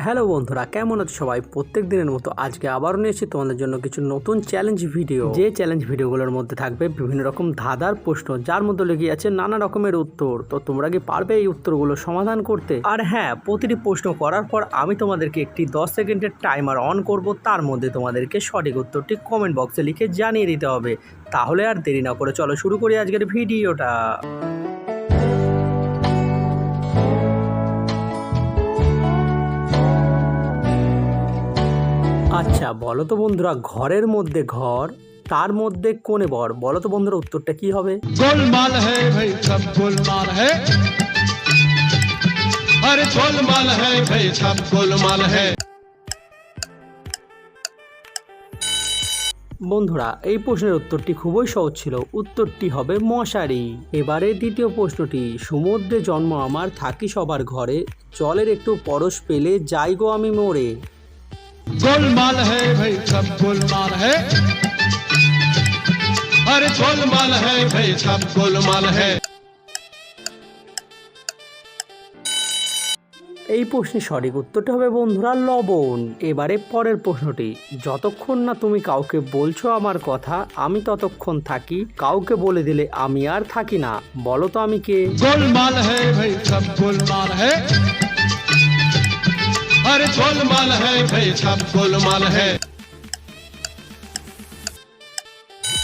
Hello বন্ধুরা, কেমন আছো সবাই? প্রত্যেক দিনের মতো আজকে আবারও নিয়েছি তোমাদের জন্য কিছু নতুন চ্যালেঞ্জ ভিডিও। যে চ্যালেঞ্জ ভিডিওগুলোর মধ্যে থাকবে বিভিন্ন রকম ধাঁধার প্রশ্ন, যার মধ্যে লেগে আছে নানা রকমের উত্তর। তো তোমরা কি পারবে এই উত্তরগুলো সমাধান করতে? আর হ্যাঁ, প্রতিটি প্রশ্ন করার পর আমি তোমাদেরকে একটি 10 সেকেন্ডের টাইমার অন করব। তার মধ্যে তোমাদেরকে সঠিক উত্তরটি কমেন্ট বক্সে লিখে জানিয়ে দিতে হবে। তাহলে আর দেরি না করে চলো শুরু করি আজকের ভিডিওটা। আচ্ছা বলো তো বন্ধুরা, ঘরের মধ্যে ঘর, তার মধ্যে কোণে বর। বলো তো বন্ধুরা উত্তরটা কি হবে? गोलमाल है भाई सब गोलमाल है। अरे गोलमाल है भाई सब गोलमाल है। বন্ধুরা এই প্রশ্নের উত্তরটি খুবই সহজ ছিল। উত্তরটি হবে মশারি। এবারে দ্বিতীয় প্রশ্নটি, সমুদ্রে জন্ম আমার, থাকি সবার ঘরে, জলের একটু পরশ পেলে যাই গো আমি মরে। गोलमाल है भाई सब गोलमाल है। अरे गोलमाल है भाई सब गोलमाल है। এই প্রশ্নের সঠিক উত্তরটা হবে বন্ধুরা লবণ। এবারে পরের প্রশ্নটি, যতক্ষণ না তুমি কাউকে বলছো আমার কথা, আমি ততক্ষণ থাকি, কাউকে বলে দিলে আমি আর থাকি না। বলো তো আমি কে? गोलमाल है भाई सब गोलमाल है। अरे गोलमाल है भाई सब गोलमाल है।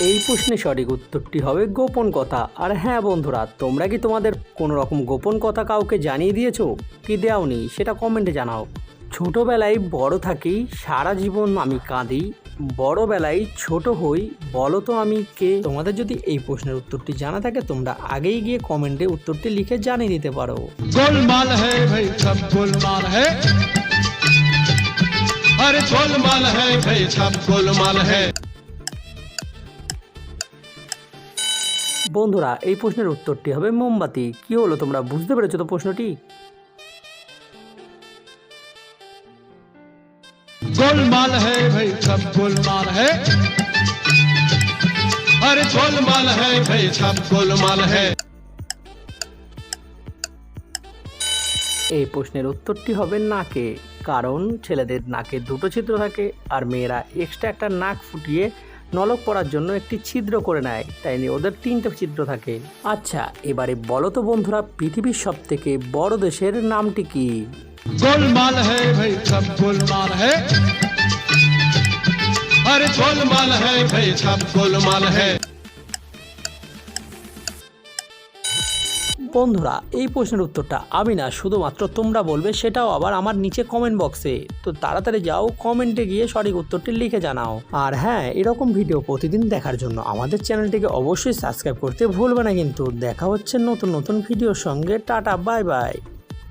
এই প্রশ্নের সঠিক উত্তরটি হবে গোপন কথা। আর হ্যাঁ বন্ধুরা, তোমরা কি তোমাদের কোনো রকম গোপন কথা কাউকে জানিয়ে দিয়েছো কি দেওনি, সেটা কমেন্টে জানাও। ছোটবেলায় বড় থাকি, সারা জীবন আমি কাঁদি, বড়বেলায় ছোট হই, বলো তো আমি কে? তোমাদের যদি এই প্রশ্নের উত্তরটি জানা থাকে তোমরা আগেই গিয়ে কমেন্টে উত্তরটি লিখে জানিয়ে দিতে পারো। गोलमाल है भाई सब गोलमाल है। अरे गोलमाल है भाई सब गोलमाल है। বন্ধুরা এই প্রশ্নের উত্তরটি হবে মোমবাতি। কি হলো, তোমরা বুঝতে পেরেছো তো প্রশ্নটি? गोलमाल है भाई सब गोलमाल है। अरे गोलमाल है भाई सब गोलमाल है। এই প্রশ্নের উত্তরটি হবে নাকে। কারণ ছেলেদের নাকে দুটো ছিদ্র থাকে আর মেয়েরা এক্সট্রা একটা নাক ফুটিয়ে নলক পড়ার জন্য একটি ছিদ্র করে নেয়, তাই নিয়ে ওদের 3টে ছিদ্র থাকে। আচ্ছা এবারে বলো তো বন্ধুরা, পৃথিবীর সব থেকে বড় দেশের নামটি কি? गोलमाल है भाई सब गोलमाल है। अरे गोलमाल है भाई सब गोलमाल है। বন্ধুরা এই প্রশ্নের উত্তরটা আমি না, শুধুমাত্র তোমরা বলবে, সেটাও আবার আমার নিচে কমেন্ট বক্সে। তো তাড়াতাড়ি যাও, কমেন্টে গিয়ে সঠিক উত্তরটি লিখে জানাও। আর হ্যাঁ, এরকম ভিডিও প্রতিদিন দেখার জন্য আমাদের চ্যানেলটিকে অবশ্যই সাবস্ক্রাইব করতে ভুলবে না কিন্তু। দেখা হচ্ছে নতুন নতুন ভিডিওর সঙ্গে। Tata, bye bye.